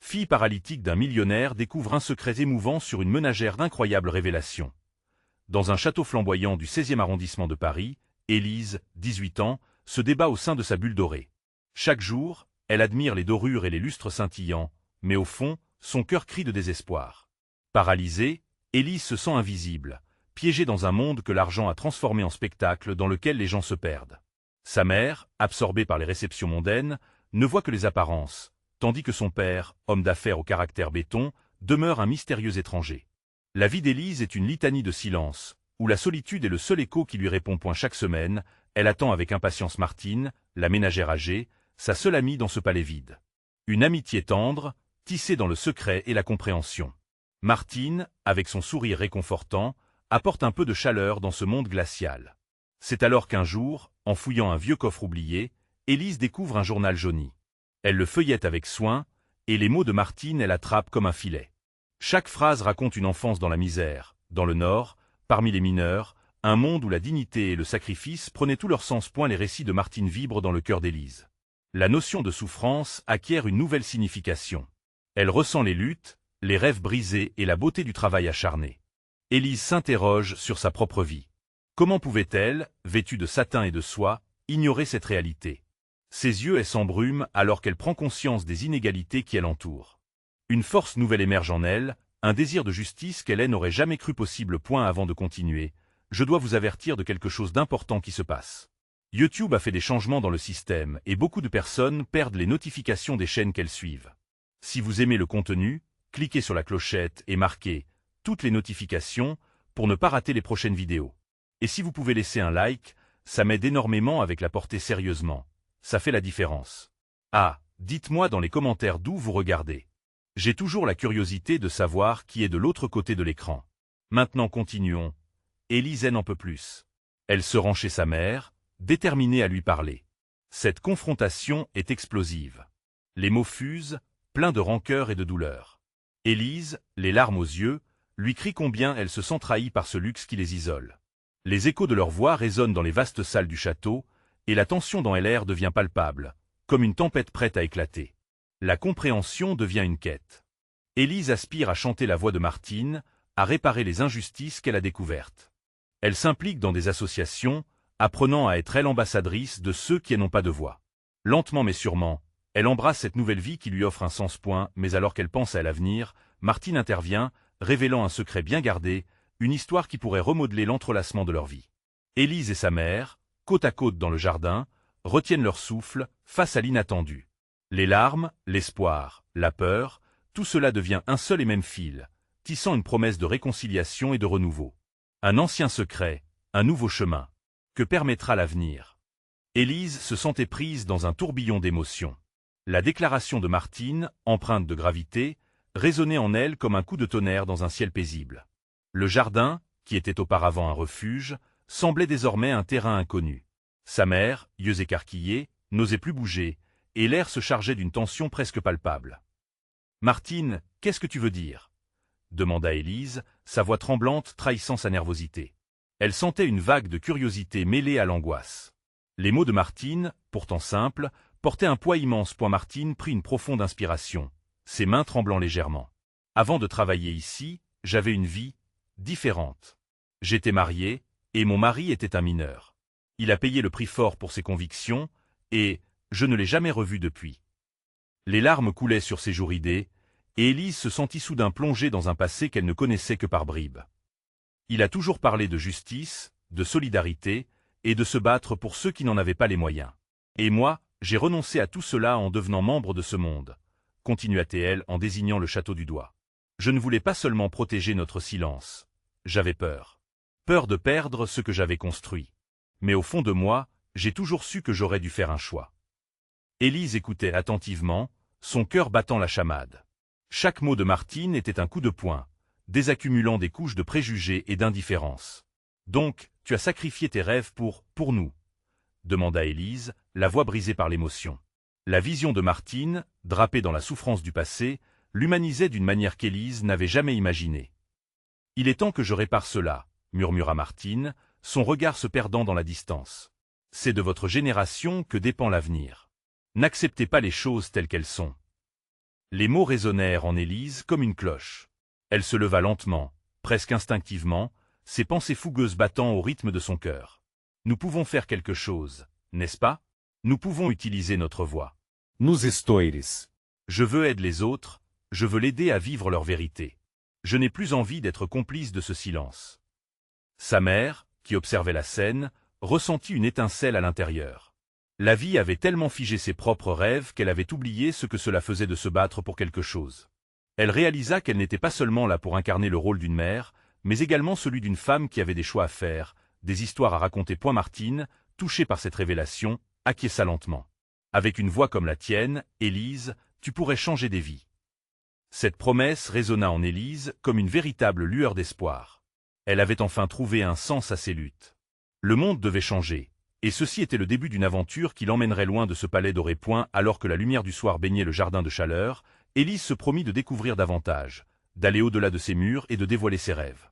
fille paralytique d'un millionnaire, découvre un secret émouvant sur une ménagère d'incroyables révélations. Dans un château flamboyant du 16e arrondissement de Paris, Élise, 18 ans, se débat au sein de sa bulle dorée. Chaque jour, elle admire les dorures et les lustres scintillants, mais au fond, son cœur crie de désespoir. Paralysée, Élise se sent invisible, piégée dans un monde que l'argent a transformé en spectacle dans lequel les gens se perdent. Sa mère, absorbée par les réceptions mondaines, ne voit que les apparences, tandis que son père, homme d'affaires au caractère béton, demeure un mystérieux étranger. La vie d'Élise est une litanie de silence, où la solitude est le seul écho qui lui répond. Chaque semaine, elle attend avec impatience Martine, la ménagère âgée, sa seule amie dans ce palais vide. Une amitié tendre, tissée dans le secret et la compréhension. Martine, avec son sourire réconfortant, apporte un peu de chaleur dans ce monde glacial. C'est alors qu'un jour, en fouillant un vieux coffre oublié, Élise découvre un journal jauni. Elle le feuillette avec soin, et les mots de Martine elle attrape comme un filet. Chaque phrase raconte une enfance dans la misère, dans le Nord, parmi les mineurs, un monde où la dignité et le sacrifice prenaient tout leur sens. Les récits de Martine vibrent dans le cœur d'Élise. La notion de souffrance acquiert une nouvelle signification. Elle ressent les luttes, les rêves brisés et la beauté du travail acharné. Élise s'interroge sur sa propre vie. Comment pouvait-elle, vêtue de satin et de soie, ignorer cette réalité? Ses yeux s'embrument alors qu'elle prend conscience des inégalités qui l'entourent. Une force nouvelle émerge en elle, un désir de justice qu'elle n'aurait jamais cru possible. Avant de continuer, je dois vous avertir de quelque chose d'important qui se passe. YouTube a fait des changements dans le système et beaucoup de personnes perdent les notifications des chaînes qu'elles suivent. Si vous aimez le contenu, cliquez sur la clochette et marquez « Toutes les notifications » pour ne pas rater les prochaines vidéos. Et si vous pouvez laisser un like, ça m'aide énormément avec la portée sérieusement. Ça fait la différence. Ah, dites-moi dans les commentaires d'où vous regardez. J'ai toujours la curiosité de savoir qui est de l'autre côté de l'écran. Maintenant continuons. Élise n'en peut plus. Elle se rend chez sa mère, déterminée à lui parler. Cette confrontation est explosive. Les mots fusent, pleins de rancœur et de douleur. Élise, les larmes aux yeux, lui crie combien elle se sent trahie par ce luxe qui les isole. Les échos de leur voix résonnent dans les vastes salles du château, et la tension dans l'air devient palpable, comme une tempête prête à éclater. La compréhension devient une quête. Élise aspire à chanter la voix de Martine, à réparer les injustices qu'elle a découvertes. Elle s'implique dans des associations, apprenant à être elle ambassadrice de ceux qui n'ont pas de voix. Lentement mais sûrement, elle embrasse cette nouvelle vie qui lui offre un sens. Mais alors qu'elle pense à l'avenir, Martine intervient, révélant un secret bien gardé, une histoire qui pourrait remodeler l'entrelacement de leur vie. Élise et sa mère, côte à côte dans le jardin, retiennent leur souffle face à l'inattendu. Les larmes, l'espoir, la peur, tout cela devient un seul et même fil, tissant une promesse de réconciliation et de renouveau. Un ancien secret, un nouveau chemin. Que permettra l'avenir? Élise se sentait prise dans un tourbillon d'émotions. La déclaration de Martine, empreinte de gravité, résonnait en elle comme un coup de tonnerre dans un ciel paisible. Le jardin, qui était auparavant un refuge, semblait désormais un terrain inconnu. Sa mère, yeux écarquillés, n'osait plus bouger, et l'air se chargeait d'une tension presque palpable. « Martine, qu'est-ce que tu veux dire ?» demanda Élise, sa voix tremblante trahissant sa nervosité. Elle sentait une vague de curiosité mêlée à l'angoisse. Les mots de Martine, pourtant simples, portaient un poids immense. Martine prit une profonde inspiration, ses mains tremblant légèrement. « Avant de travailler ici, j'avais une vie différente. J'étais mariée, et mon mari était un mineur. Il a payé le prix fort pour ses convictions, et je ne l'ai jamais revu depuis. » Les larmes coulaient sur ses joues ridées, et Élise se sentit soudain plongée dans un passé qu'elle ne connaissait que par bribes. Il a toujours parlé de justice, de solidarité, et de se battre pour ceux qui n'en avaient pas les moyens. Et moi, j'ai renoncé à tout cela en devenant membre de ce monde, continua-t-elle en désignant le château du doigt. Je ne voulais pas seulement protéger notre silence. J'avais peur. Peur de perdre ce que j'avais construit. Mais au fond de moi, j'ai toujours su que j'aurais dû faire un choix. Élise écoutait attentivement, son cœur battant la chamade. Chaque mot de Martine était un coup de poing, désaccumulant des couches de préjugés et d'indifférence. « Donc, tu as sacrifié tes rêves pour nous ?» demanda Élise, la voix brisée par l'émotion. La vision de Martine, drapée dans la souffrance du passé, l'humanisait d'une manière qu'Élise n'avait jamais imaginée. « Il est temps que je répare cela, » murmura Martine, son regard se perdant dans la distance. « C'est de votre génération que dépend l'avenir. N'acceptez pas les choses telles qu'elles sont. » Les mots résonnèrent en Élise comme une cloche. Elle se leva lentement, presque instinctivement, ses pensées fougueuses battant au rythme de son cœur. Nous pouvons faire quelque chose, n'est-ce pas? Nous pouvons utiliser notre voix. Nos estoires. Je veux aider les autres, je veux l'aider à vivre leur vérité. Je n'ai plus envie d'être complice de ce silence. Sa mère, qui observait la scène, ressentit une étincelle à l'intérieur. La vie avait tellement figé ses propres rêves qu'elle avait oublié ce que cela faisait de se battre pour quelque chose. Elle réalisa qu'elle n'était pas seulement là pour incarner le rôle d'une mère, mais également celui d'une femme qui avait des choix à faire, des histoires à raconter. Martine, touchée par cette révélation, acquiesça lentement. Avec une voix comme la tienne, Élise, tu pourrais changer des vies. Cette promesse résonna en Élise comme une véritable lueur d'espoir. Elle avait enfin trouvé un sens à ses luttes. Le monde devait changer, et ceci était le début d'une aventure qui l'emmènerait loin de ce palais doré. Alors que la lumière du soir baignait le jardin de chaleur, Élise se promit de découvrir davantage, d'aller au-delà de ses murs et de dévoiler ses rêves.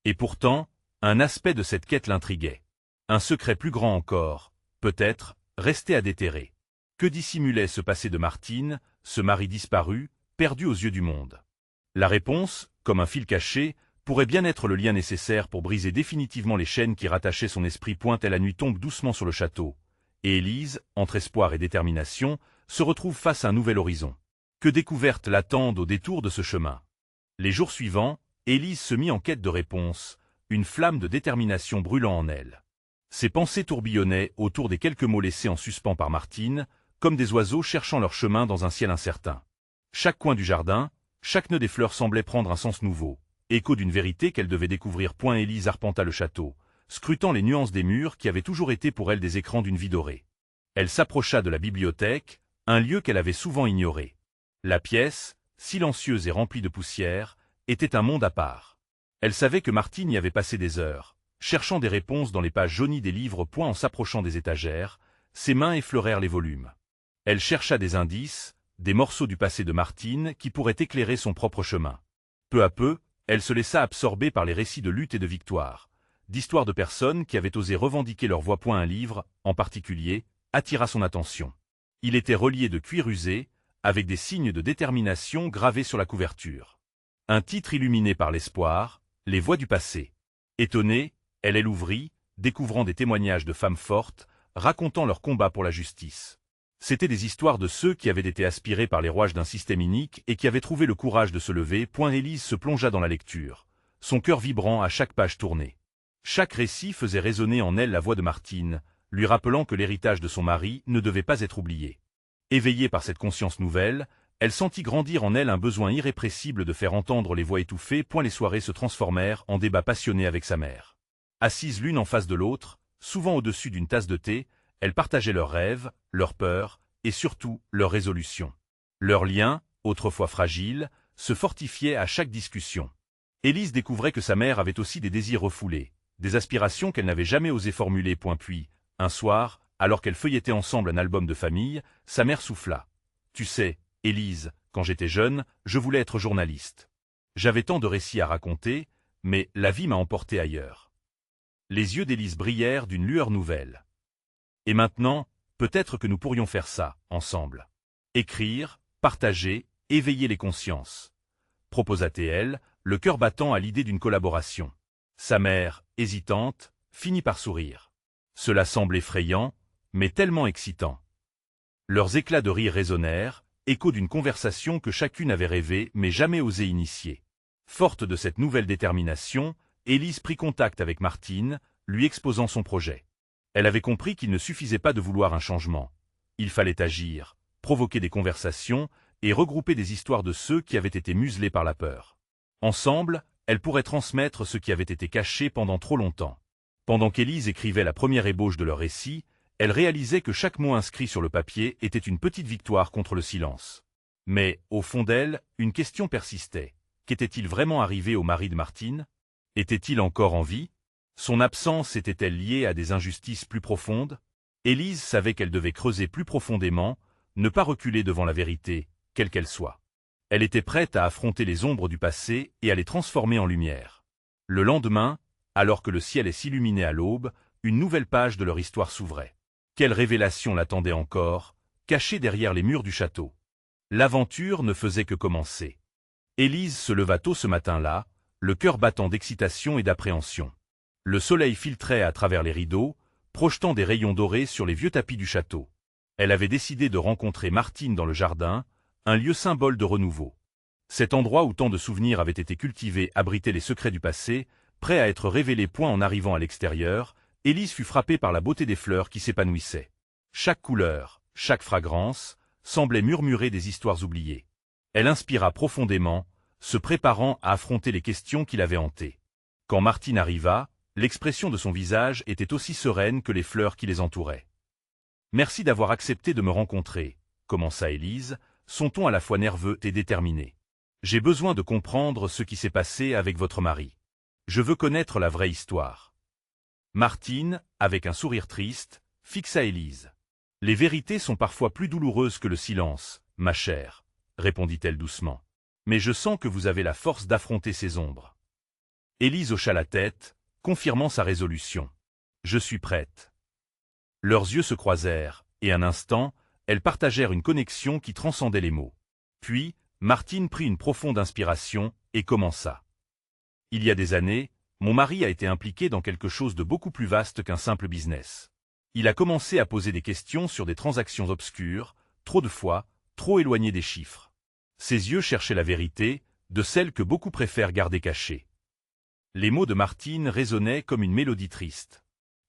Et pourtant, un aspect de cette quête l'intriguait. Un secret plus grand encore, peut-être, restait à déterrer. Que dissimulait ce passé de Martine, ce mari disparu, perdu aux yeux du monde? La réponse, comme un fil caché, pourrait bien être le lien nécessaire pour briser définitivement les chaînes qui rattachaient son esprit. Et la nuit tombe doucement sur le château, et Élise, entre espoir et détermination, se retrouve face à un nouvel horizon. Que découvertes l'attendent au détour de ce chemin? Les jours suivants, Élise se mit en quête de réponses, une flamme de détermination brûlant en elle. Ses pensées tourbillonnaient autour des quelques mots laissés en suspens par Martine, comme des oiseaux cherchant leur chemin dans un ciel incertain. Chaque coin du jardin, chaque nœud des fleurs semblait prendre un sens nouveau, écho d'une vérité qu'elle devait découvrir. Élise arpenta le château, scrutant les nuances des murs qui avaient toujours été pour elle des écrans d'une vie dorée. Elle s'approcha de la bibliothèque, un lieu qu'elle avait souvent ignoré. La pièce, silencieuse et remplie de poussière, était un monde à part. Elle savait que Martine y avait passé des heures, cherchant des réponses dans les pages jaunies des livres. En s'approchant des étagères, ses mains effleurèrent les volumes. Elle chercha des indices, des morceaux du passé de Martine qui pourraient éclairer son propre chemin. Peu à peu, elle se laissa absorber par les récits de lutte et de victoire, d'histoires de personnes qui avaient osé revendiquer leur voix. Un livre, en particulier, attira son attention. Il était relié de cuir usé, avec des signes de détermination gravés sur la couverture. Un titre illuminé par l'espoir, Les voix du passé. Étonnée, elle l'ouvrit, découvrant des témoignages de femmes fortes, racontant leur combat pour la justice. C'étaient des histoires de ceux qui avaient été aspirés par les rouages d'un système inique et qui avaient trouvé le courage de se lever. Élise se plongea dans la lecture, son cœur vibrant à chaque page tournée. Chaque récit faisait résonner en elle la voix de Martine, lui rappelant que l'héritage de son mari ne devait pas être oublié. Éveillée par cette conscience nouvelle, elle sentit grandir en elle un besoin irrépressible de faire entendre les voix étouffées. Les soirées se transformèrent en débats passionnés avec sa mère. Assises l'une en face de l'autre, souvent au-dessus d'une tasse de thé, elles partageaient leurs rêves, leurs peurs, et surtout leurs résolutions. Leur lien, autrefois fragile, se fortifiait à chaque discussion. Élise découvrait que sa mère avait aussi des désirs refoulés, des aspirations qu'elle n'avait jamais osé formuler. Puis, un soir, alors qu'elles feuilletaient ensemble un album de famille, sa mère souffla. « Tu sais, Élise, quand j'étais jeune, je voulais être journaliste. J'avais tant de récits à raconter, mais la vie m'a emporté ailleurs. » Les yeux d'Élise brillèrent d'une lueur nouvelle. « Et maintenant, peut-être que nous pourrions faire ça, ensemble. Écrire, partager, éveiller les consciences. » proposa-t-elle, le cœur battant à l'idée d'une collaboration. Sa mère, hésitante, finit par sourire. Cela semble effrayant, mais tellement excitant. Leurs éclats de rire résonnèrent, écho d'une conversation que chacune avait rêvé mais jamais osé initier. Forte de cette nouvelle détermination, Élise prit contact avec Martine, lui exposant son projet. Elle avait compris qu'il ne suffisait pas de vouloir un changement. Il fallait agir, provoquer des conversations et regrouper des histoires de ceux qui avaient été muselés par la peur. Ensemble, elles pourraient transmettre ce qui avait été caché pendant trop longtemps. Pendant qu'Élise écrivait la première ébauche de leur récit, elle réalisait que chaque mot inscrit sur le papier était une petite victoire contre le silence. Mais, au fond d'elle, une question persistait. Qu'était-il vraiment arrivé au mari de Martine? Était-il encore en vie? Son absence était-elle liée à des injustices plus profondes? Élise savait qu'elle devait creuser plus profondément, ne pas reculer devant la vérité, quelle qu'elle soit. Elle était prête à affronter les ombres du passé et à les transformer en lumière. Le lendemain, alors que le ciel s'illuminait à l'aube, une nouvelle page de leur histoire s'ouvrait. Quelle révélation l'attendait encore, cachée derrière les murs du château? L'aventure ne faisait que commencer. Élise se leva tôt ce matin-là, le cœur battant d'excitation et d'appréhension. Le soleil filtrait à travers les rideaux, projetant des rayons dorés sur les vieux tapis du château. Elle avait décidé de rencontrer Martine dans le jardin, un lieu symbole de renouveau. Cet endroit où tant de souvenirs avaient été cultivés abritait les secrets du passé, prêts à être révélés. En arrivant à l'extérieur, Élise fut frappée par la beauté des fleurs qui s'épanouissaient. Chaque couleur, chaque fragrance, semblait murmurer des histoires oubliées. Elle inspira profondément, se préparant à affronter les questions qui l'avaient hantée. Quand Martine arriva, l'expression de son visage était aussi sereine que les fleurs qui les entouraient. « Merci d'avoir accepté de me rencontrer », commença Élise, son ton à la fois nerveux et déterminé. « J'ai besoin de comprendre ce qui s'est passé avec votre mari. Je veux connaître la vraie histoire. » Martine, avec un sourire triste, fixa Élise. « Les vérités sont parfois plus douloureuses que le silence, ma chère, » répondit-elle doucement. « Mais je sens que vous avez la force d'affronter ces ombres. » Élise hocha la tête, confirmant sa résolution. « Je suis prête. » Leurs yeux se croisèrent, et un instant, elles partagèrent une connexion qui transcendait les mots. Puis, Martine prit une profonde inspiration, et commença. « Il y a des années, mon mari a été impliqué dans quelque chose de beaucoup plus vaste qu'un simple business. Il a commencé à poser des questions sur des transactions obscures, trop de fois, trop éloignées des chiffres. Ses yeux cherchaient la vérité, de celle que beaucoup préfèrent garder cachée. » Les mots de Martine résonnaient comme une mélodie triste.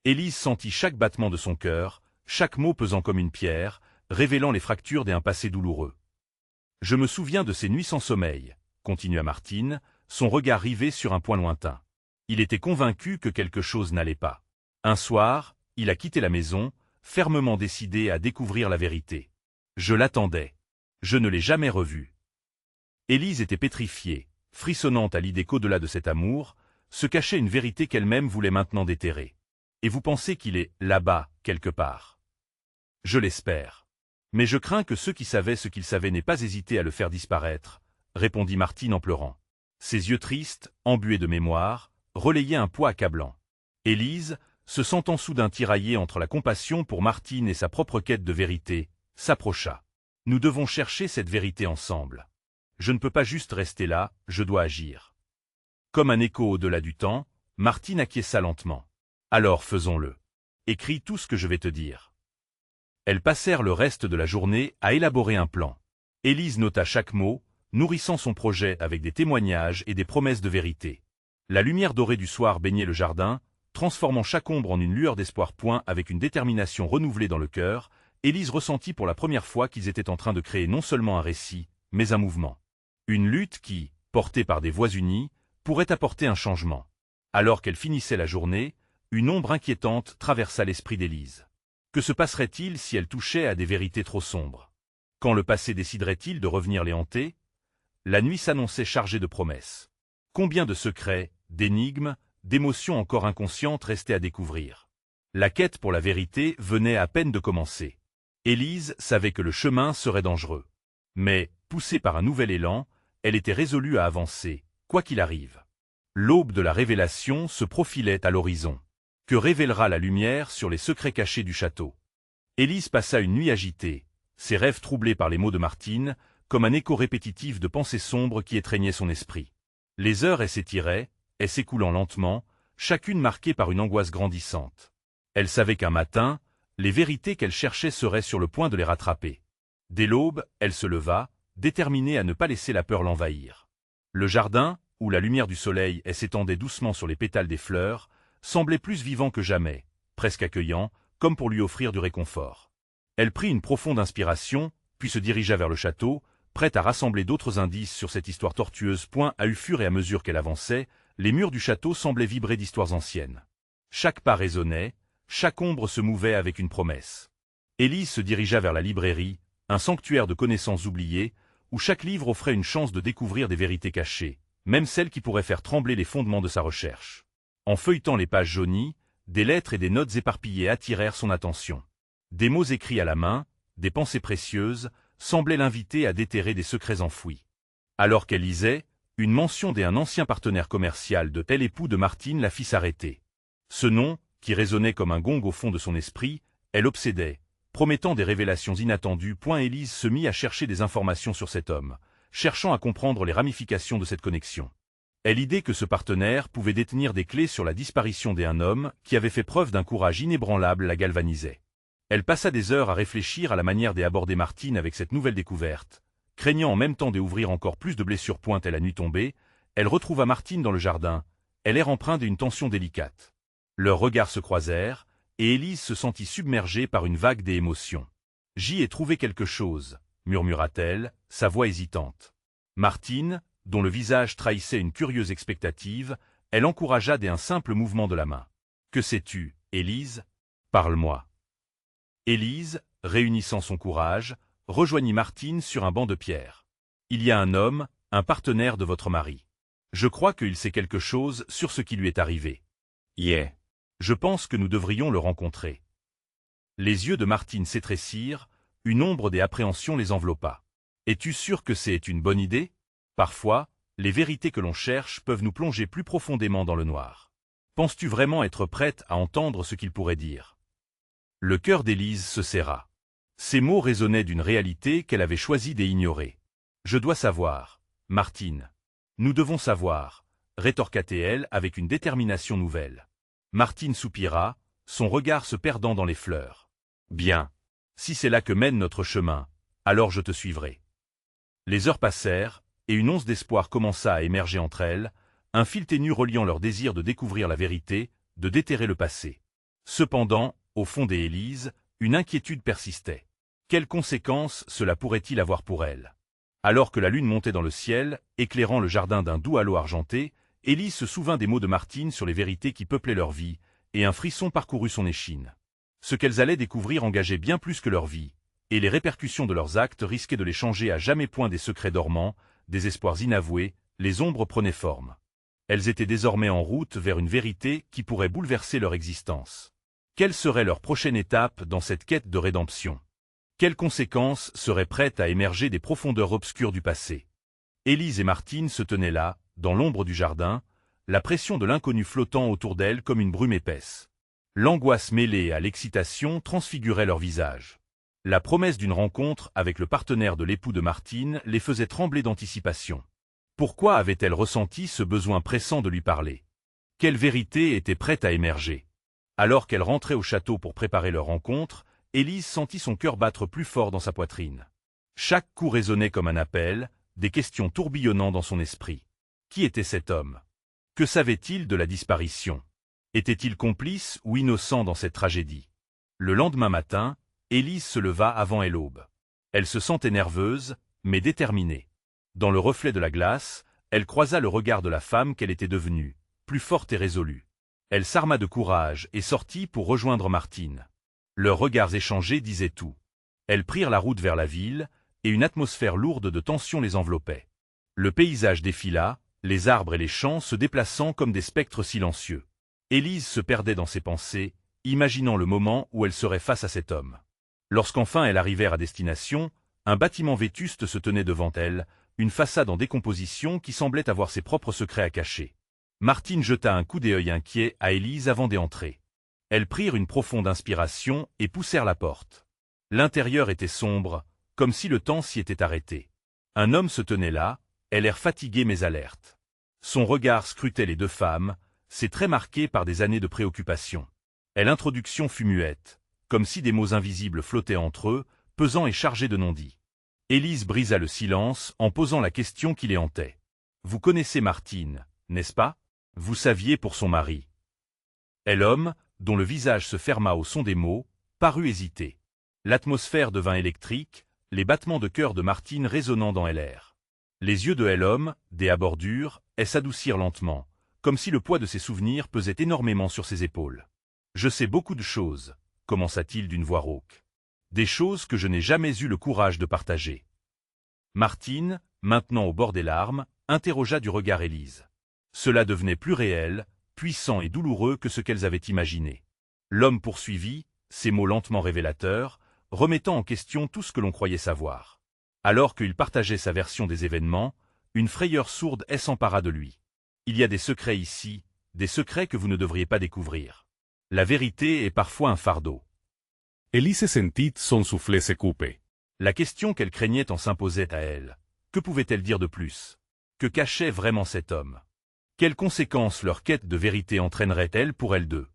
Élise sentit chaque battement de son cœur, chaque mot pesant comme une pierre, révélant les fractures d'un passé douloureux. « Je me souviens de ces nuits sans sommeil, » continua Martine, son regard rivé sur un point lointain. Il était convaincu que quelque chose n'allait pas. Un soir, il a quitté la maison, fermement décidé à découvrir la vérité. « Je l'attendais. Je ne l'ai jamais revu. » Élise était pétrifiée, frissonnante à l'idée qu'au-delà de cet amour, se cachait une vérité qu'elle-même voulait maintenant déterrer. « Et vous pensez qu'il est là-bas, quelque part? » « Je l'espère. Mais je crains que ceux qui savaient ce qu'ils savaient n'aient pas hésité à le faire disparaître, » répondit Martine en pleurant. Ses yeux tristes, embués de mémoire, relayaient un poids accablant. Élise, se sentant soudain tiraillée entre la compassion pour Martine et sa propre quête de vérité, s'approcha. « Nous devons chercher cette vérité ensemble. Je ne peux pas juste rester là, je dois agir. » Comme un écho au-delà du temps, Martine acquiesça lentement. « Alors faisons-le. Écris tout ce que je vais te dire. » Elles passèrent le reste de la journée à élaborer un plan. Élise nota chaque mot, nourrissant son projet avec des témoignages et des promesses de vérité. La lumière dorée du soir baignait le jardin, transformant chaque ombre en une lueur d'espoir. Avec une détermination renouvelée dans le cœur, Élise ressentit pour la première fois qu'ils étaient en train de créer non seulement un récit, mais un mouvement. Une lutte qui, portée par des voix unies, pourrait apporter un changement. Alors qu'elle finissait la journée, une ombre inquiétante traversa l'esprit d'Élise. Que se passerait-il si elle touchait à des vérités trop sombres? Quand le passé déciderait-il de revenir les hanter? La nuit s'annonçait chargée de promesses. Combien de secrets, d'énigmes, d'émotions encore inconscientes restaient à découvrir? La quête pour la vérité venait à peine de commencer. Élise savait que le chemin serait dangereux. Mais, poussée par un nouvel élan, elle était résolue à avancer, quoi qu'il arrive. L'aube de la révélation se profilait à l'horizon. Que révélera la lumière sur les secrets cachés du château? Élise passa une nuit agitée, ses rêves troublés par les mots de Martine, comme un écho répétitif de pensées sombres qui étreignaient son esprit. Les heures s'étiraient, s'écoulant lentement, chacune marquée par une angoisse grandissante. Elle savait qu'un matin, les vérités qu'elle cherchait seraient sur le point de les rattraper. Dès l'aube, elle se leva, déterminée à ne pas laisser la peur l'envahir. Le jardin, où la lumière du soleil s'étendait doucement sur les pétales des fleurs, semblait plus vivant que jamais, presque accueillant, comme pour lui offrir du réconfort. Elle prit une profonde inspiration, puis se dirigea vers le château, prête à rassembler d'autres indices sur cette histoire tortueuse. À fur et à mesure qu'elle avançait, les murs du château semblaient vibrer d'histoires anciennes. Chaque pas résonnait, chaque ombre se mouvait avec une promesse. Élise se dirigea vers la librairie, un sanctuaire de connaissances oubliées, où chaque livre offrait une chance de découvrir des vérités cachées, même celles qui pourraient faire trembler les fondements de sa recherche. En feuilletant les pages jaunies, des lettres et des notes éparpillées attirèrent son attention. Des mots écrits à la main, des pensées précieuses, semblaient l'inviter à déterrer des secrets enfouis. Alors qu'elle lisait, une mention d'un ancien partenaire commercial de tel époux de Martine la fit s'arrêter. Ce nom, qui résonnait comme un gong au fond de son esprit, elle obsédait, promettant des révélations inattendues. Élise se mit à chercher des informations sur cet homme, cherchant à comprendre les ramifications de cette connexion. L'idée que ce partenaire pouvait détenir des clés sur la disparition d'un homme qui avait fait preuve d'un courage inébranlable la galvanisait. Elle passa des heures à réfléchir à la manière d'aborder Martine avec cette nouvelle découverte. Craignant en même temps d'ouvrir encore plus de blessures. À la nuit tombée, elle retrouva Martine dans le jardin, l'air empreint d'une tension délicate. Leurs regards se croisèrent, et Élise se sentit submergée par une vague d'émotions. « J'y ai trouvé quelque chose », murmura-t-elle, sa voix hésitante. Martine, dont le visage trahissait une curieuse expectative, elle encouragea d'un simple mouvement de la main. « Que sais-tu, Élise? Parle-moi. » Élise, réunissant son courage, rejoignit Martine sur un banc de pierre. « Il y a un homme, un partenaire de votre mari. Je crois qu'il sait quelque chose sur ce qui lui est arrivé. Je pense que nous devrions le rencontrer. » Les yeux de Martine s'étrécirent, une ombre d'appréhension les enveloppa. « Es-tu sûr que c'est une bonne idée? Parfois, les vérités que l'on cherche peuvent nous plonger plus profondément dans le noir. Penses-tu vraiment être prête à entendre ce qu'il pourrait dire ?» Le cœur d'Élise se serra. Ces mots résonnaient d'une réalité qu'elle avait choisi d'ignorer. « Je dois savoir, Martine. Nous devons savoir, » rétorqua-t-elle avec une détermination nouvelle. Martine soupira, son regard se perdant dans les fleurs. « Bien. Si c'est là que mène notre chemin, alors je te suivrai. » Les heures passèrent, et une once d'espoir commença à émerger entre elles, un fil ténu reliant leur désir de découvrir la vérité, de déterrer le passé. Cependant, au fond d'Élise, une inquiétude persistait. Quelles conséquences cela pourrait-il avoir pour elle? Alors que la lune montait dans le ciel, éclairant le jardin d'un doux halo argenté, Élise se souvint des mots de Martine sur les vérités qui peuplaient leur vie, et un frisson parcourut son échine. Ce qu'elles allaient découvrir engageait bien plus que leur vie, et les répercussions de leurs actes risquaient de les changer à jamais. Des secrets dormants, des espoirs inavoués, les ombres prenaient forme. Elles étaient désormais en route vers une vérité qui pourrait bouleverser leur existence. Quelle serait leur prochaine étape dans cette quête de rédemption? Quelles conséquences seraient prêtes à émerger des profondeurs obscures du passé? Élise et Martine se tenaient là, dans l'ombre du jardin, la pression de l'inconnu flottant autour d'elles comme une brume épaisse. L'angoisse mêlée à l'excitation transfigurait leur visage. La promesse d'une rencontre avec le partenaire de l'époux de Martine les faisait trembler d'anticipation. Pourquoi avait-elle ressenti ce besoin pressant de lui parler? Quelle vérité était prête à émerger? Alors qu'elle rentrait au château pour préparer leur rencontre, Élise sentit son cœur battre plus fort dans sa poitrine. Chaque coup résonnait comme un appel, des questions tourbillonnant dans son esprit. Qui était cet homme? Que savait-il de la disparition? Était-il complice ou innocent dans cette tragédie? Le lendemain matin, Élise se leva avant l'aube. Elle se sentait nerveuse, mais déterminée. Dans le reflet de la glace, elle croisa le regard de la femme qu'elle était devenue, plus forte et résolue. Elle s'arma de courage et sortit pour rejoindre Martine. Leurs regards échangés disaient tout. Elles prirent la route vers la ville, et une atmosphère lourde de tension les enveloppait. Le paysage défila, les arbres et les champs se déplaçant comme des spectres silencieux. Élise se perdait dans ses pensées, imaginant le moment où elle serait face à cet homme. Lorsqu'enfin elles arrivèrent à destination, un bâtiment vétuste se tenait devant elle, une façade en décomposition qui semblait avoir ses propres secrets à cacher. Martine jeta un coup d'œil inquiet à Élise avant d'entrer. Elles prirent une profonde inspiration et poussèrent la porte. L'intérieur était sombre, comme si le temps s'y était arrêté. Un homme se tenait là, l'air fatigué mais alerte. Son regard scrutait les deux femmes, ses traits marqués par des années de préoccupation. L'introduction fut muette, comme si des mots invisibles flottaient entre eux, pesants et chargés de non-dits. Élise brisa le silence en posant la question qui les hantait. « Vous connaissez Martine, n'est-ce pas? Vous saviez pour son mari. » L'homme, dont le visage se ferma au son des mots, parut hésiter. L'atmosphère devint électrique, les battements de cœur de Martine résonnant dans l'air. Les yeux de l'homme, des à bordure, s'adoucirent lentement, comme si le poids de ses souvenirs pesait énormément sur ses épaules. « Je sais beaucoup de choses, » commença-t-il d'une voix rauque. « Des choses que je n'ai jamais eu le courage de partager. » Martine, maintenant au bord des larmes, interrogea du regard Élise. Cela devenait plus réel, puissant et douloureux que ce qu'elles avaient imaginé. L'homme poursuivit, ses mots lentement révélateurs, remettant en question tout ce que l'on croyait savoir. Alors qu'il partageait sa version des événements, une frayeur sourde s'empara de lui. « Il y a des secrets ici, des secrets que vous ne devriez pas découvrir. La vérité est parfois un fardeau. » Elise sentit son soufflet se couper. La question qu'elle craignait en s'imposait à elle. Que pouvait-elle dire de plus? Que cachait vraiment cet homme? Quelles conséquences leur quête de vérité entraînerait-elle pour elles deux?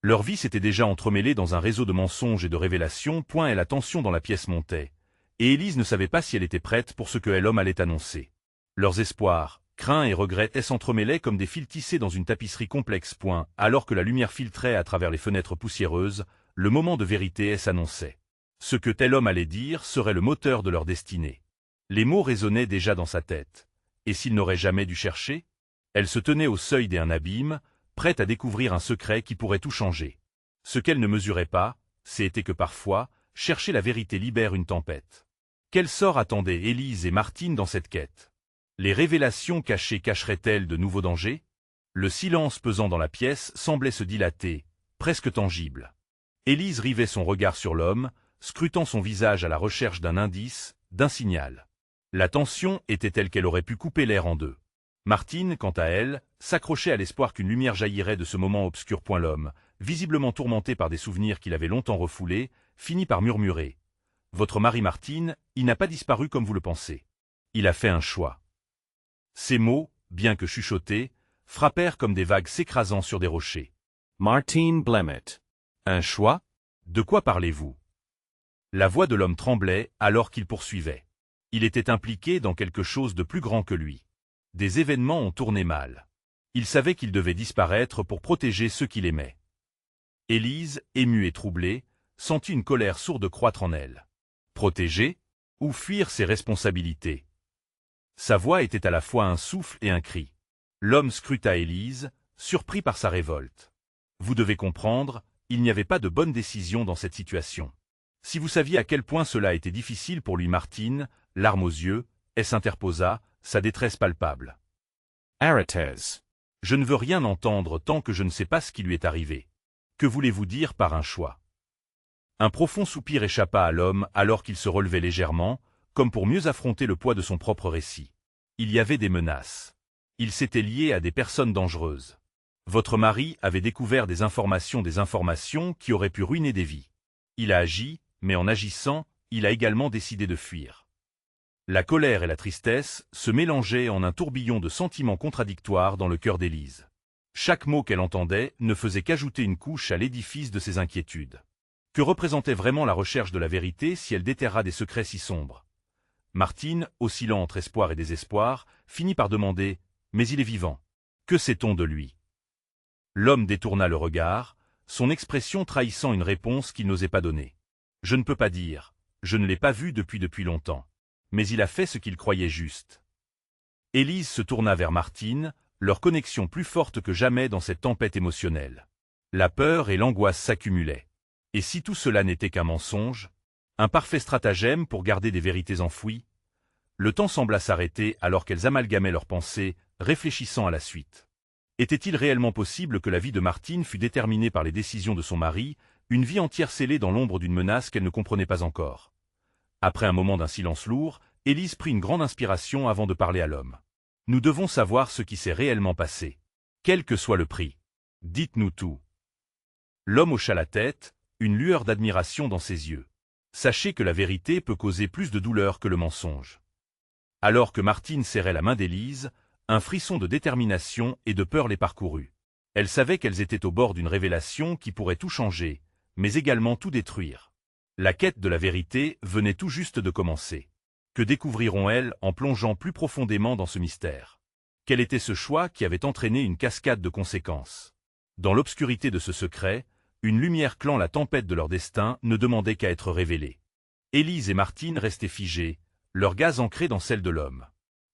Leur vie s'était déjà entremêlée dans un réseau de mensonges et de révélations, et la tension dans la pièce montait. Et Élise ne savait pas si elle était prête pour ce que l'homme allait annoncer. Leurs espoirs, craints et regrets s'entremêlaient comme des fils tissés dans une tapisserie complexe. Alors que la lumière filtrait à travers les fenêtres poussiéreuses, le moment de vérité s'annonçait. Ce que tel homme allait dire serait le moteur de leur destinée. Les mots résonnaient déjà dans sa tête. Et s'il n'aurait jamais dû chercher? Elle se tenait au seuil d'un abîme, prête à découvrir un secret qui pourrait tout changer. Ce qu'elle ne mesurait pas, c'était que parfois, chercher la vérité libère une tempête. Quel sort attendaient Élise et Martine dans cette quête? Les révélations cachées cacheraient-elles de nouveaux dangers? Le silence pesant dans la pièce semblait se dilater, presque tangible. Élise rivait son regard sur l'homme, scrutant son visage à la recherche d'un indice, d'un signal. La tension était telle qu'elle aurait pu couper l'air en deux. Martine, quant à elle, s'accrochait à l'espoir qu'une lumière jaillirait de ce moment obscur. L'homme, visiblement tourmenté par des souvenirs qu'il avait longtemps refoulés, finit par murmurer. « Votre mari Martine, il n'a pas disparu comme vous le pensez. Il a fait un choix. » Ces mots, bien que chuchotés, frappèrent comme des vagues s'écrasant sur des rochers. Martine blêmit. Un choix? De quoi parlez-vous? La voix de l'homme tremblait alors qu'il poursuivait. Il était impliqué dans quelque chose de plus grand que lui. Des événements ont tourné mal. Il savait qu'il devait disparaître pour protéger ceux qu'il aimait. Élise, émue et troublée, sentit une colère sourde croître en elle. Protéger? Ou fuir ses responsabilités? Sa voix était à la fois un souffle et un cri. L'homme scruta Élise, surpris par sa révolte. Vous devez comprendre, il n'y avait pas de bonne décision dans cette situation. Si vous saviez à quel point cela était difficile pour lui. Martine, larmes aux yeux, elle s'interposa, sa détresse palpable. Arrêtez. Je ne veux rien entendre tant que je ne sais pas ce qui lui est arrivé. Que voulez-vous dire par un choix? Un profond soupir échappa à l'homme alors qu'il se relevait légèrement, comme pour mieux affronter le poids de son propre récit. Il y avait des menaces. Il s'était lié à des personnes dangereuses. Votre mari avait découvert des informations qui auraient pu ruiner des vies. Il a agi, mais en agissant, il a également décidé de fuir. La colère et la tristesse se mélangeaient en un tourbillon de sentiments contradictoires dans le cœur d'Élise. Chaque mot qu'elle entendait ne faisait qu'ajouter une couche à l'édifice de ses inquiétudes. Que représentait vraiment la recherche de la vérité si elle déterra des secrets si sombres? Martine, oscillant entre espoir et désespoir, finit par demander « Mais il est vivant. Que sait-on de lui ?» L'homme détourna le regard, son expression trahissant une réponse qu'il n'osait pas donner. « Je ne peux pas dire. Je ne l'ai pas vu depuis longtemps. Mais il a fait ce qu'il croyait juste. » Élise se tourna vers Martine, leur connexion plus forte que jamais dans cette tempête émotionnelle. La peur et l'angoisse s'accumulaient. Et si tout cela n'était qu'un mensonge? Un parfait stratagème pour garder des vérités enfouies? Le temps sembla s'arrêter alors qu'elles amalgamaient leurs pensées, réfléchissant à la suite. Était-il réellement possible que la vie de Martine fût déterminée par les décisions de son mari, une vie entière scellée dans l'ombre d'une menace qu'elle ne comprenait pas encore? Après un moment d'un silence lourd, Élise prit une grande inspiration avant de parler à l'homme. « Nous devons savoir ce qui s'est réellement passé. Quel que soit le prix. Dites-nous tout. » L'homme hocha la tête, une lueur d'admiration dans ses yeux. Sachez que la vérité peut causer plus de douleur que le mensonge. Alors que Martine serrait la main d'Élise, un frisson de détermination et de peur les parcourut. Elle savait qu'elles étaient au bord d'une révélation qui pourrait tout changer, mais également tout détruire. La quête de la vérité venait tout juste de commencer. Que découvriront-elles en plongeant plus profondément dans ce mystère? Quel était ce choix qui avait entraîné une cascade de conséquences? Dans l'obscurité de ce secret, une lumière clant la tempête de leur destin ne demandait qu'à être révélée. Élise et Martine restaient figées, leur gaze ancré dans celle de l'homme.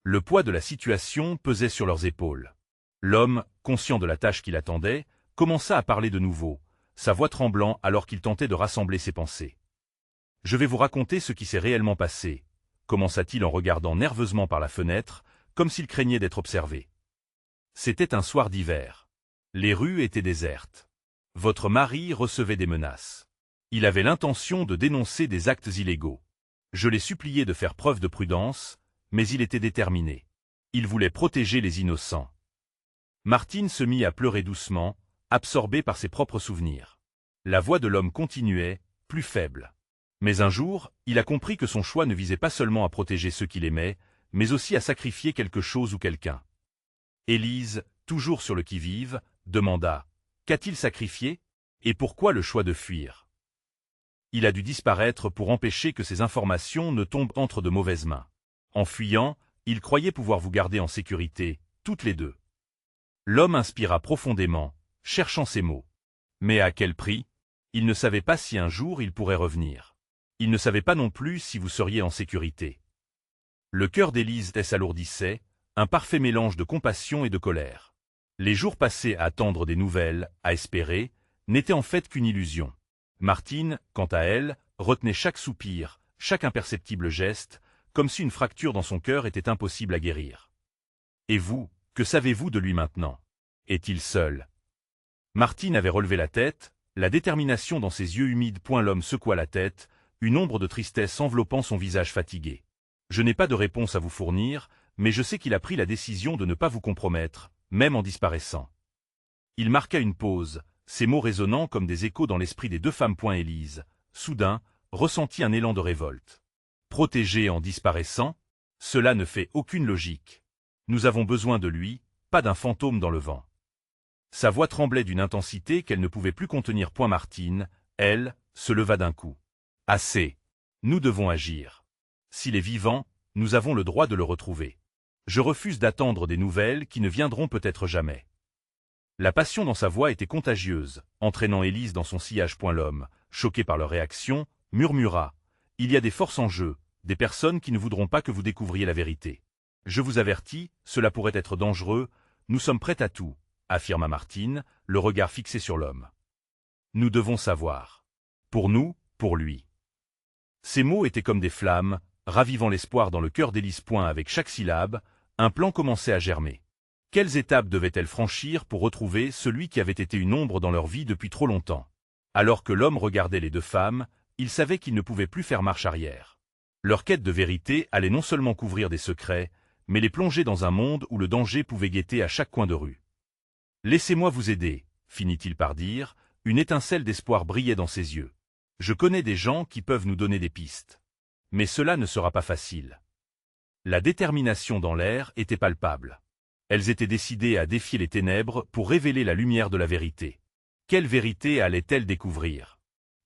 Le poids de la situation pesait sur leurs épaules. L'homme, conscient de la tâche qui l'attendait, commença à parler de nouveau, sa voix tremblant alors qu'il tentait de rassembler ses pensées. « Je vais vous raconter ce qui s'est réellement passé », commença-t-il en regardant nerveusement par la fenêtre, comme s'il craignait d'être observé. C'était un soir d'hiver. Les rues étaient désertes. Votre mari recevait des menaces. Il avait l'intention de dénoncer des actes illégaux. Je l'ai supplié de faire preuve de prudence, mais il était déterminé. Il voulait protéger les innocents. Martine se mit à pleurer doucement, absorbée par ses propres souvenirs. La voix de l'homme continuait, plus faible. Mais un jour, il a compris que son choix ne visait pas seulement à protéger ceux qu'il aimait, mais aussi à sacrifier quelque chose ou quelqu'un. Élise, toujours sur le qui-vive, demanda « Qu'a-t-il sacrifié? Et pourquoi le choix de fuir ?» Il a dû disparaître pour empêcher que ces informations ne tombent entre de mauvaises mains. En fuyant, il croyait pouvoir vous garder en sécurité, toutes les deux. L'homme inspira profondément, cherchant ses mots. Mais à quel prix? Il ne savait pas si un jour il pourrait revenir. Il ne savait pas non plus si vous seriez en sécurité. Le cœur d'Élise s'alourdissait, un parfait mélange de compassion et de colère. Les jours passés à attendre des nouvelles, à espérer, n'étaient en fait qu'une illusion. Martine, quant à elle, retenait chaque soupir, chaque imperceptible geste, comme si une fracture dans son cœur était impossible à guérir. Et vous, que savez-vous de lui maintenant? Est-il seul? Martine avait relevé la tête, la détermination dans ses yeux humides. L'homme secoua la tête, une ombre de tristesse enveloppant son visage fatigué. Je n'ai pas de réponse à vous fournir, mais je sais qu'il a pris la décision de ne pas vous compromettre, même en disparaissant. Il marqua une pause, ces mots résonnant comme des échos dans l'esprit des deux femmes. Élise, soudain, ressentit un élan de révolte. Protégé en disparaissant? Cela ne fait aucune logique. Nous avons besoin de lui, pas d'un fantôme dans le vent. Sa voix tremblait d'une intensité qu'elle ne pouvait plus contenir. Martine, elle, se leva d'un coup. Assez. Nous devons agir. S'il est vivant, nous avons le droit de le retrouver. Je refuse d'attendre des nouvelles qui ne viendront peut-être jamais. La passion dans sa voix était contagieuse, entraînant Élise dans son sillage. L'homme, choqué par leur réaction, murmura « Il y a des forces en jeu, des personnes qui ne voudront pas que vous découvriez la vérité. Je vous avertis, cela pourrait être dangereux, nous sommes prêts à tout, affirma Martine, le regard fixé sur l'homme. Nous devons savoir. Pour nous, pour lui. Ces mots étaient comme des flammes, ravivant l'espoir dans le cœur d'Élise. Avec chaque syllabe, un plan commençait à germer. Quelles étapes devaient-elles franchir pour retrouver celui qui avait été une ombre dans leur vie depuis trop longtemps? Alors que l'homme regardait les deux femmes, il savait qu'il ne pouvait plus faire marche arrière. Leur quête de vérité allait non seulement couvrir des secrets, mais les plonger dans un monde où le danger pouvait guetter à chaque coin de rue. « Laissez-moi vous aider », finit-il par dire, une étincelle d'espoir brillait dans ses yeux. « Je connais des gens qui peuvent nous donner des pistes. Mais cela ne sera pas facile. » La détermination dans l'air était palpable. Elles étaient décidées à défier les ténèbres pour révéler la lumière de la vérité. Quelle vérité allaient-elles découvrir?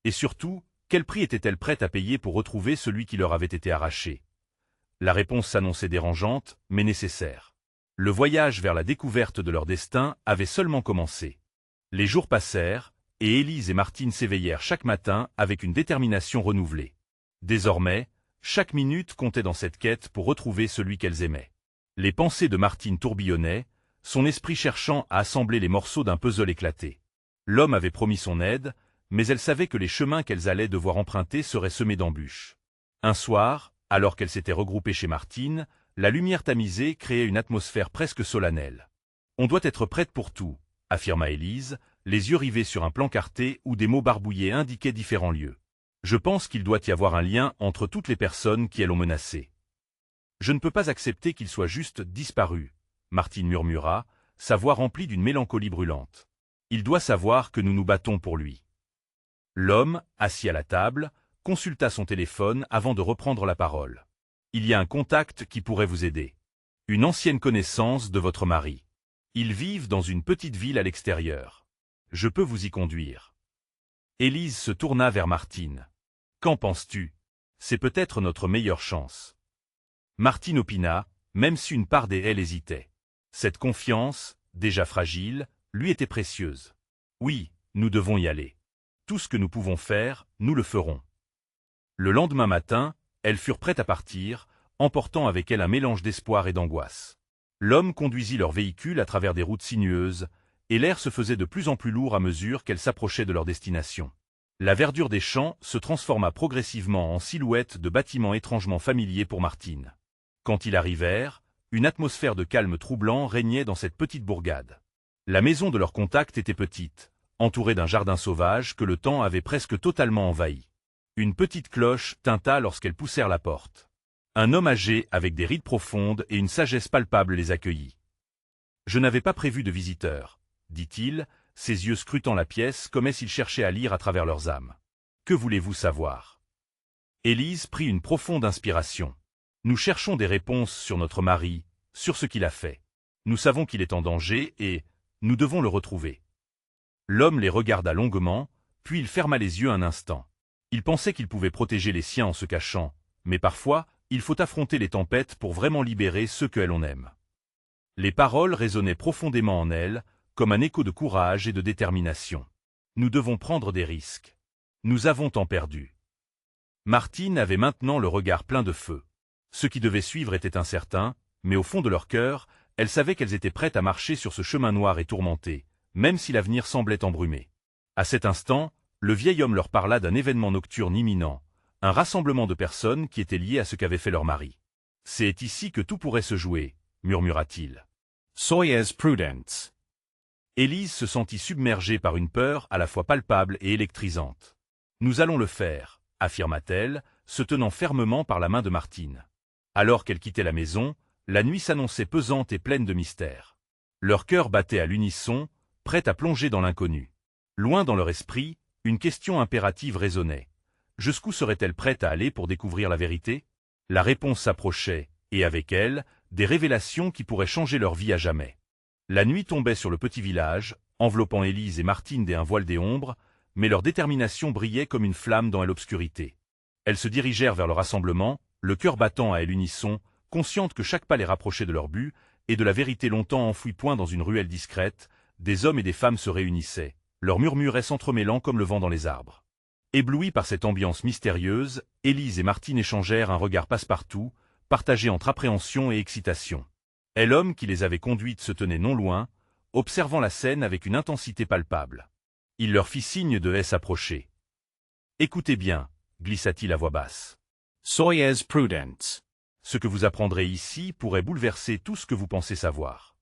Et surtout, quel prix étaient-elles prêtes à payer pour retrouver celui qui leur avait été arraché? La réponse s'annonçait dérangeante, mais nécessaire. Le voyage vers la découverte de leur destin avait seulement commencé. Les jours passèrent, et Élise et Martine s'éveillèrent chaque matin avec une détermination renouvelée. Désormais, chaque minute comptait dans cette quête pour retrouver celui qu'elles aimaient. Les pensées de Martine tourbillonnaient, son esprit cherchant à assembler les morceaux d'un puzzle éclaté. L'homme avait promis son aide, mais elle savait que les chemins qu'elles allaient devoir emprunter seraient semés d'embûches. Un soir, alors qu'elles s'étaient regroupées chez Martine, la lumière tamisée créait une atmosphère presque solennelle. « On doit être prête pour tout », affirma Élise, les yeux rivés sur un plan carté où des mots barbouillés indiquaient différents lieux. « Je pense qu'il doit y avoir un lien entre toutes les personnes qui l'ont menacé. »« Je ne peux pas accepter qu'il soit juste disparu », Martine murmura, sa voix remplie d'une mélancolie brûlante. « Il doit savoir que nous nous battons pour lui. » L'homme, assis à la table, consulta son téléphone avant de reprendre la parole. « Il y a un contact qui pourrait vous aider. Une ancienne connaissance de votre mari. Ils vivent dans une petite ville à l'extérieur. Je peux vous y conduire. » Élise se tourna vers Martine. « Qu'en penses-tu? C'est peut-être notre meilleure chance. » Martine opina, même si une part d'elle hésitait. Cette confiance, déjà fragile, lui était précieuse. « Oui, nous devons y aller. Tout ce que nous pouvons faire, nous le ferons. » Le lendemain matin, elles furent prêtes à partir, emportant avec elles un mélange d'espoir et d'angoisse. L'homme conduisit leur véhicule à travers des routes sinueuses, et l'air se faisait de plus en plus lourd à mesure qu'elles s'approchaient de leur destination. La verdure des champs se transforma progressivement en silhouettes de bâtiments étrangement familiers pour Martine. Quand ils arrivèrent, une atmosphère de calme troublant régnait dans cette petite bourgade. La maison de leur contact était petite, entourée d'un jardin sauvage que le temps avait presque totalement envahi. Une petite cloche tinta lorsqu'elles poussèrent la porte. Un homme âgé avec des rides profondes et une sagesse palpable les accueillit. « Je n'avais pas prévu de visiteurs, » dit-il, ses yeux scrutant la pièce comme s'il cherchait à lire à travers leurs âmes. Que voulez-vous savoir? Élise prit une profonde inspiration. Nous cherchons des réponses sur notre mari, sur ce qu'il a fait. Nous savons qu'il est en danger et nous devons le retrouver. L'homme les regarda longuement, puis il ferma les yeux un instant. Il pensait qu'il pouvait protéger les siens en se cachant, mais parfois, il faut affronter les tempêtes pour vraiment libérer ceux que l'on aime. Les paroles résonnaient profondément en elle, comme un écho de courage et de détermination. Nous devons prendre des risques. Nous avons tant perdu. Martine avait maintenant le regard plein de feu. Ce qui devait suivre était incertain, mais au fond de leur cœur, elles savaient qu'elles étaient prêtes à marcher sur ce chemin noir et tourmenté, même si l'avenir semblait embrumé. À cet instant, le vieil homme leur parla d'un événement nocturne imminent, un rassemblement de personnes qui étaient liées à ce qu'avait fait leur mari. « C'est ici que tout pourrait se jouer », murmura-t-il. « Soyez prudents. » Élise se sentit submergée par une peur à la fois palpable et électrisante. « Nous allons le faire », affirma-t-elle, se tenant fermement par la main de Martine. Alors qu'elle quittait la maison, la nuit s'annonçait pesante et pleine de mystères. Leurs cœurs battaient à l'unisson, prêts à plonger dans l'inconnu. Loin dans leur esprit, une question impérative résonnait. Jusqu'où serait-elle prête à aller pour découvrir la vérité? La réponse s'approchait, et avec elle, des révélations qui pourraient changer leur vie à jamais. La nuit tombait sur le petit village, enveloppant Élise et Martine d'un voile des ombres, mais leur détermination brillait comme une flamme dans l'obscurité. Elles se dirigèrent vers le rassemblement, le cœur battant à l'unisson, conscientes que chaque pas les rapprochait de leur but, et de la vérité longtemps enfouie point dans une ruelle discrète, des hommes et des femmes se réunissaient, leurs murmures s'entremêlant comme le vent dans les arbres. Éblouis par cette ambiance mystérieuse, Élise et Martine échangèrent un regard passe-partout, partagé entre appréhension et excitation. Et l'homme qui les avait conduites se tenait non loin, observant la scène avec une intensité palpable. Il leur fit signe de s'approcher. « Écoutez bien », glissa-t-il à voix basse. « Soyez prudents. » Ce que vous apprendrez ici pourrait bouleverser tout ce que vous pensez savoir.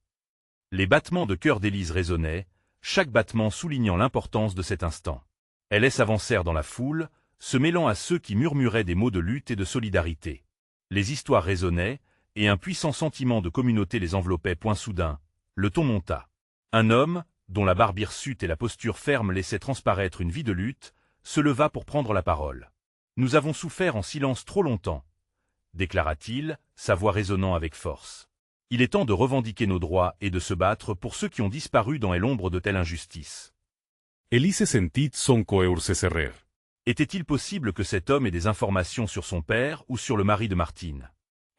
Les battements de cœur d'Élise résonnaient, chaque battement soulignant l'importance de cet instant. Elles s'avancèrent dans la foule, se mêlant à ceux qui murmuraient des mots de lutte et de solidarité. Les histoires résonnaient, et un puissant sentiment de communauté les enveloppait. Point soudain, le ton monta. Un homme, dont la barbe hirsute et la posture ferme laissaient transparaître une vie de lutte, se leva pour prendre la parole. « Nous avons souffert en silence trop longtemps », déclara-t-il, sa voix résonnant avec force. « Il est temps de revendiquer nos droits et de se battre pour ceux qui ont disparu dans l'ombre de telle injustice. » Élise sentit son cœur se serrer. Était-il possible que cet homme ait des informations sur son père ou sur le mari de Martine?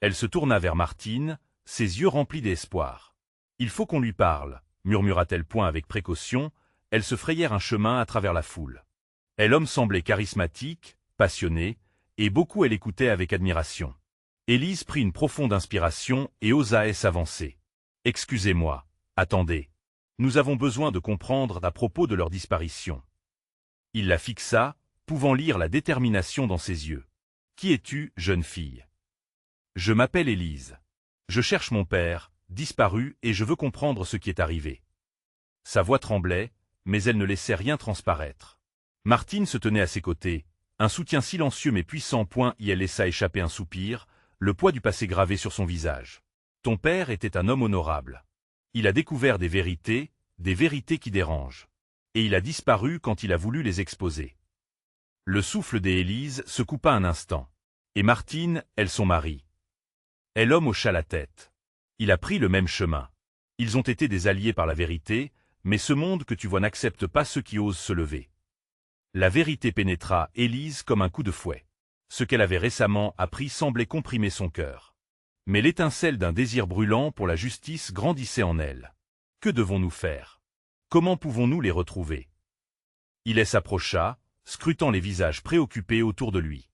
Elle se tourna vers Martine, ses yeux remplis d'espoir. « Il faut qu'on lui parle », murmura-t-elle point avec précaution, elles se frayèrent un chemin à travers la foule. Et l'homme semblait charismatique, passionné, et beaucoup elle écoutait avec admiration. Élise prit une profonde inspiration et osa s'avancer. « Excusez-moi, attendez. Nous avons besoin de comprendre à propos de leur disparition. » Il la fixa, pouvant lire la détermination dans ses yeux. « Qui es-tu, jeune fille? »« Je m'appelle Élise. Je cherche mon père, disparu, et je veux comprendre ce qui est arrivé. » Sa voix tremblait, mais elle ne laissait rien transparaître. Martine se tenait à ses côtés, un soutien silencieux mais puissant. Elle laissa échapper un soupir, le poids du passé gravé sur son visage. « Ton père était un homme honorable. Il a découvert des vérités qui dérangent. Et il a disparu quand il a voulu les exposer. » Le souffle d'Élise se coupa un instant. Et Martine, son mari. Et l'homme hocha la tête. Il a pris le même chemin. Ils ont été des alliés par la vérité, mais ce monde que tu vois n'accepte pas ceux qui osent se lever. La vérité pénétra Élise comme un coup de fouet. Ce qu'elle avait récemment appris semblait comprimer son cœur. Mais l'étincelle d'un désir brûlant pour la justice grandissait en elle. Que devons-nous faire? Comment pouvons-nous les retrouver? Il s'approcha, scrutant les visages préoccupés autour de lui.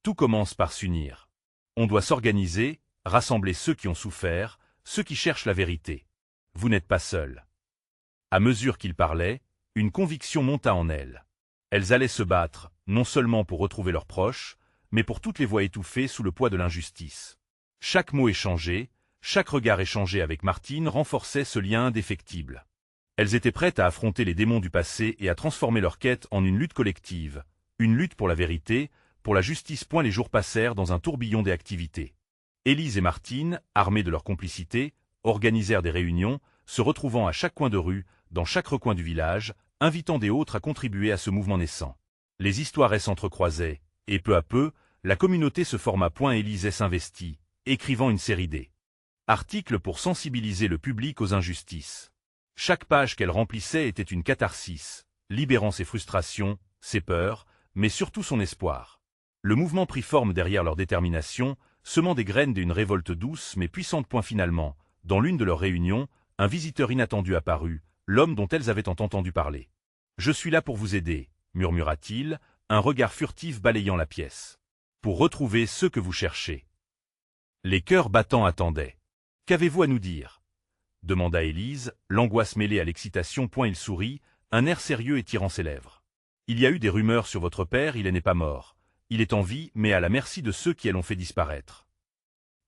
Tout commence par s'unir. On doit s'organiser, rassembler ceux qui ont souffert, ceux qui cherchent la vérité. Vous n'êtes pas seuls. À mesure qu'il parlait, une conviction monta en elle. Elles allaient se battre, non seulement pour retrouver leurs proches, mais pour toutes les voix étouffées sous le poids de l'injustice. Chaque mot échangé, chaque regard échangé avec Martine renforçait ce lien indéfectible. Elles étaient prêtes à affronter les démons du passé et à transformer leur quête en une lutte collective, une lutte pour la vérité, pour la justice. Les jours passèrent dans un tourbillon des activités. Élise et Martine, armées de leur complicité, organisèrent des réunions, se retrouvant à chaque coin de rue, dans chaque recoin du village, invitant des autres à contribuer à ce mouvement naissant. Les histoires s'entrecroisaient, et peu à peu, la communauté se forma. Élise s'investit, écrivant une série d'articles pour sensibiliser le public aux injustices. Chaque page qu'elle remplissait était une catharsis, libérant ses frustrations, ses peurs, mais surtout son espoir. Le mouvement prit forme derrière leur détermination, semant des graines d'une révolte douce mais puissante. Finalement, dans l'une de leurs réunions, un visiteur inattendu apparut, l'homme dont elles avaient tant entendu parler. « Je suis là pour vous aider », murmura-t-il, un regard furtif balayant la pièce. « Pour retrouver ceux que vous cherchez. » Les cœurs battants attendaient. « Qu'avez-vous à nous dire ?» demanda Élise, l'angoisse mêlée à l'excitation. Il sourit, un air sérieux étirant ses lèvres. « Il y a eu des rumeurs sur votre père, il n'est pas mort. Il est en vie, mais à la merci de ceux qui l'ont fait disparaître. »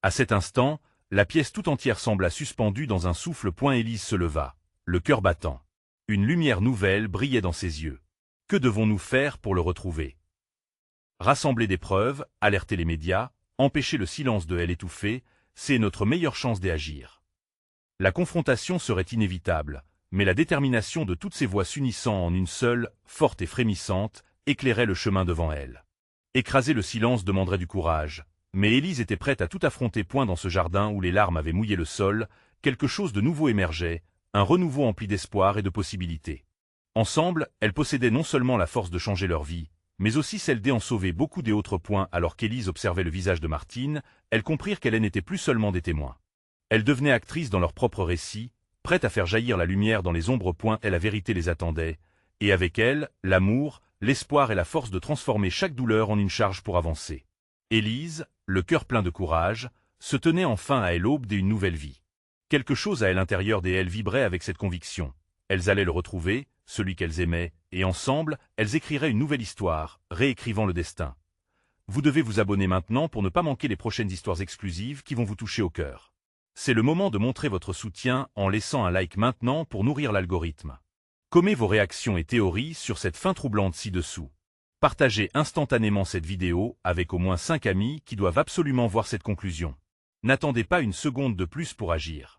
À cet instant, la pièce tout entière sembla suspendue dans un souffle. Élise se leva, le cœur battant. Une lumière nouvelle brillait dans ses yeux. Que devons-nous faire pour le retrouver? Rassembler des preuves, alerter les médias, empêcher le silence de elle étouffé, c'est notre meilleure chance d'agir. La confrontation serait inévitable, mais la détermination de toutes ces voix s'unissant en une seule, forte et frémissante, éclairait le chemin devant elle. Écraser le silence demanderait du courage, mais Élise était prête à tout affronter. Dans ce jardin où les larmes avaient mouillé le sol, quelque chose de nouveau émergeait, un renouveau empli d'espoir et de possibilités. Ensemble, elles possédaient non seulement la force de changer leur vie, mais aussi celle d'en sauver beaucoup. Alors qu'Élise observait le visage de Martine, elles comprirent qu'elles n'étaient plus seulement des témoins. Elles devenaient actrices dans leur propre récit, prêtes à faire jaillir la lumière dans les ombres. Et la vérité les attendait, et avec elle, l'amour, l'espoir et la force de transformer chaque douleur en une charge pour avancer. Élise, le cœur plein de courage, se tenait enfin à l'aube d'une nouvelle vie. Quelque chose à l'intérieur d'elles vibrait avec cette conviction. Elles allaient le retrouver, celui qu'elles aimaient, et ensemble, elles écriraient une nouvelle histoire, réécrivant le destin. Vous devez vous abonner maintenant pour ne pas manquer les prochaines histoires exclusives qui vont vous toucher au cœur. C'est le moment de montrer votre soutien en laissant un like maintenant pour nourrir l'algorithme. Commentez vos réactions et théories sur cette fin troublante ci-dessous. Partagez instantanément cette vidéo avec au moins 5 amis qui doivent absolument voir cette conclusion. N'attendez pas une seconde de plus pour agir.